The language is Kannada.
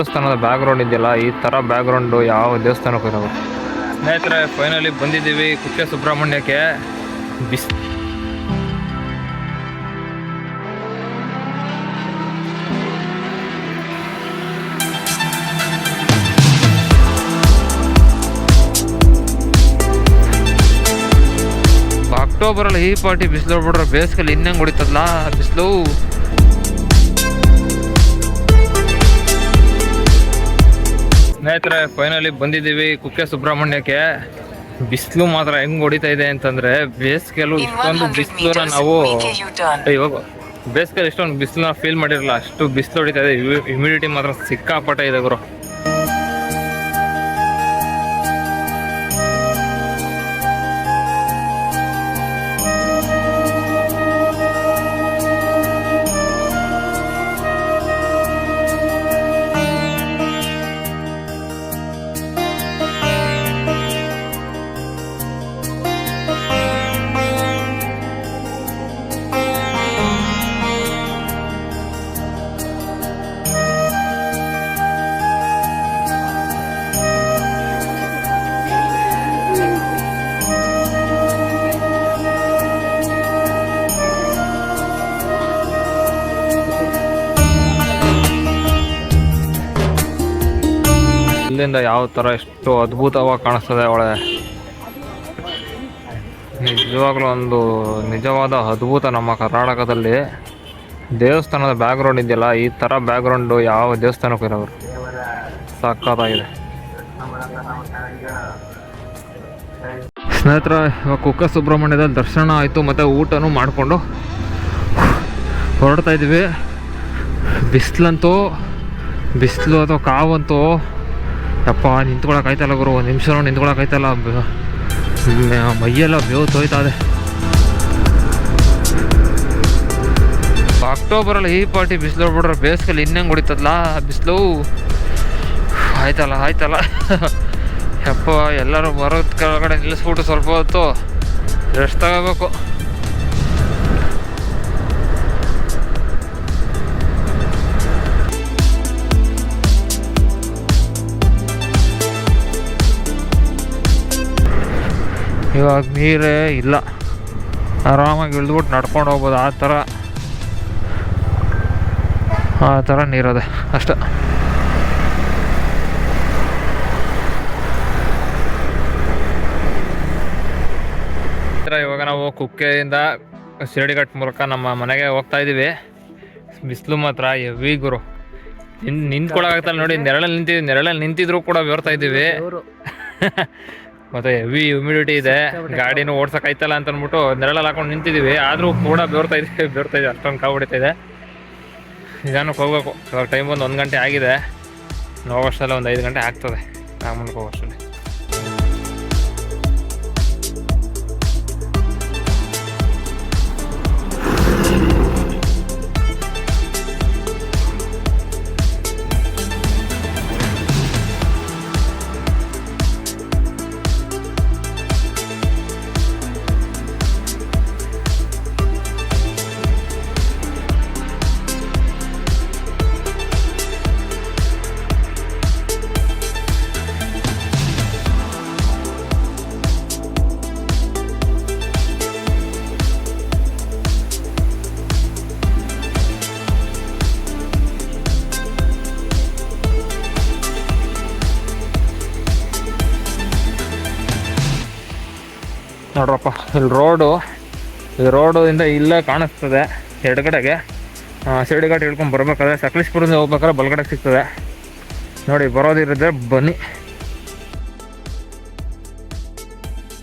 ದೇವಸ್ಥಾನದ ಬ್ಯಾಕ್ ಗ್ರೌಂಡ್ ಇದೆಯಲ್ಲ, ಈ ತರ ಬ್ಯಾಕ್ ಗ್ರೌಂಡ್ ಯಾವ ದೇವಸ್ಥಾನಕ್ಕೂ ಇರಲ್ಲ. ಸ್ನೇಹಿತರೆ, ಫೈನಲಿ ಬಂದಿದ್ದೀವಿ ಕುಕ್ಕೆ ಸುಬ್ರಹ್ಮಣ್ಯಕ್ಕೆ. ಅಕ್ಟೋಬರಲ್ಲಿ ಈ ಪಾರ್ಟಿ ಬಿಸಿಲು ಬಿಡ್ರೆ ಬೇಸಿಗೆಲಿ ಇನ್ನಂಗೆ ಹೊಡಿತದಲ್ಲ ಬಿಸಿಲು. ಸ್ನೇಹಿತರೆ, ಫೈನಲಿ ಬಂದಿದ್ದೀವಿ ಕುಕ್ಕೆ ಸುಬ್ರಹ್ಮಣ್ಯಕ್ಕೆ. ಬಿಸಿಲು ಮಾತ್ರ ಹೆಂಗ್ ಹೊಡಿತಾ ಇದೆ ಅಂತಂದ್ರೆ, ಬೇಸಿಗೆಲು ಇಷ್ಟೊಂದು ಬಿಸಿಲನ್ನ ನಾವು ಇವಾಗ ಬೇಸಿಗೆಲಿ ಇಷ್ಟೊಂದು ಬಿಸಿಲನ್ನ ಫೀಲ್ ಮಾಡಿರಲ್ಲ, ಅಷ್ಟು ಬಿಸಿಲು ಹೊಡಿತಾ ಇದೆ. ಹ್ಯುಮಿಡಿಟಿ ಮಾತ್ರ ಸಿಕ್ಕಾಪಟ್ಟೆ ಇದೆ ಗುರು. ಇಲ್ಲಿಂದ ಯಾವ ತರ ಎಷ್ಟು ಅದ್ಭುತವಾಗಿ ಕಾಣಿಸ್ತದೆ ಒಳ್ಳೆ. ನಿಜವಾಗ್ಲೂ ಒಂದು ನಿಜವಾದ ಅದ್ಭುತ. ನಮ್ಮ ಕರ್ನಾಟಕದಲ್ಲಿ ದೇವಸ್ಥಾನದ ಬ್ಯಾಕ್ ಗ್ರೌಂಡ್ ಇದೆಯಲ್ಲ, ಈ ತರ ಬ್ಯಾಕ್ ಗ್ರೌಂಡ್ ಯಾವ ದೇವಸ್ಥಾನಕ್ಕೂ ಇರೋರು. ಸಖತ್ತಾಗಿದೆ. ಸ್ನೇಹಿತರ, ಇವಾಗ ಕುಕ್ಕೆ ಸುಬ್ರಹ್ಮಣ್ಯದಲ್ಲಿ ದರ್ಶನ ಆಯಿತು, ಮತ್ತು ಊಟನೂ ಮಾಡಿಕೊಂಡು ಹೊರಡ್ತಾ ಇದ್ದೀವಿ. ಬಿಸಿಲು ಅಥವಾ ಕಾವಂತೂ ಯಪ್ಪ ನಿಂತ್ಕೊಳಕ್ಕಾಯ್ತಲ್ಲ ಗುರು. ಒಂದು ನಿಮಿಷ ನಿಂತ್ಕೊಳಕ್ಕಾಯ್ತಲ್ಲ, ಮೈಯೆಲ್ಲ ಬೇವು ತೋಯ್ತಾ ಇದೆ. ಅಕ್ಟೋಬರಲ್ಲಿ ಈ ಪಾರ್ಟಿ ಬಿಸಿಲು ಬಿಡ್ರೆ ಬೇಸಿಗೆಲಿ ಇನ್ನಂಗೆ ಹೊಡಿತದಲ್ಲ ಬಿಸಿಲು. ಆಯ್ತಲ್ಲ ಯಪ್ಪ, ಎಲ್ಲರೂ ಬರೋದ್ ಕೆಳಗಡೆ ನಿಲ್ಲಿಸ್ಬಿಟ್ಟು ಸ್ವಲ್ಪ ಹೊತ್ತು ರೆಸ್ಟ್ ತಗೋಬೇಕು. ಇವಾಗ ನೀರೇ ಇಲ್ಲ, ಆರಾಮಾಗಿ ಇಳಿದ್ಬಿಟ್ಟು ನಡ್ಕೊಂಡು ಹೋಗ್ಬೋದು. ಆ ಥರ ನೀರದೆ ಅಷ್ಟೆ. ಇವಾಗ ನಾವು ಕುಕ್ಕೆಯಿಂದ ಶಿರಡಿಘಾಟ್ ಮೂಲಕ ನಮ್ಮ ಮನೆಗೆ ಹೋಗ್ತಾ ಇದ್ದೀವಿ. ಬಿಸಿಲು ಮಾತ್ರ ಹೆವಿ ಗುರು. ನಿಂತ್ಕೊಳಕಾಗ್ತಲ್ಲ ನೋಡಿ. ನೆರಳಲ್ಲಿ ನಿಂತಿದ್ರು ಕೂಡ ಬೆವರ್ತಾ ಇದ್ದೀವಿ. ಮತ್ತೆ ಹೆವಿ ಹ್ಯುಮಿಡಿಟಿ ಇದೆ, ಗಾಡಿನೂ ಓಡ್ಸೋಕ್ಕಾಯ್ತಲ್ಲ ಅಂತ ಅಂದ್ಬಿಟ್ಟು ನೆರಳಲ್ಲಿ ಹಾಕೊಂಡು ನಿಂತಿದ್ದೀವಿ. ಆದರೂ ಕೂಡ ಬೆವರ್ತಾ ಇದೆ, ಅಷ್ಟೊಂದು ಕಾವು ಹೊಡಿತಾ ಇದೆ. ನಿಧಾನಕ್ಕೆ ಹೋಗ್ಬೇಕು. ಇವಾಗ ಟೈಮ್ ಒಂದು 1 ಗಂಟೆ ಆಗಿದೆ. ಹೋಗೋಷ್ಟಲ್ಲ ಒಂದು 5 ಗಂಟೆ ಆಗ್ತದೆ. ಮುಂದಕ್ಕೆ ಹೋಗೋಷ್ಟಲ್ಲಿ ನೋಡ್ರಪ್ಪ. ಇಲ್ಲಿ ರೋಡು ಇಂದ ಇಲ್ಲೇ ಕಾಣಿಸ್ತದೆ ಎಡಗಡೆಗೆ. ಶಿರಡಿಘಾಟ್ ಹೇಳ್ಕೊಂಡು ಬರ್ಬೇಕಾದ್ರೆ ಸಕಲೇಶ್ಪುರದಿಂದ ಹೋಗ್ಬೇಕಾದ್ರೆ ಬಲಗಡೆಗೆ ಸಿಗ್ತದೆ ನೋಡಿ. ಬರೋದಿರಿದ್ರೆ ಬನ್ನಿ.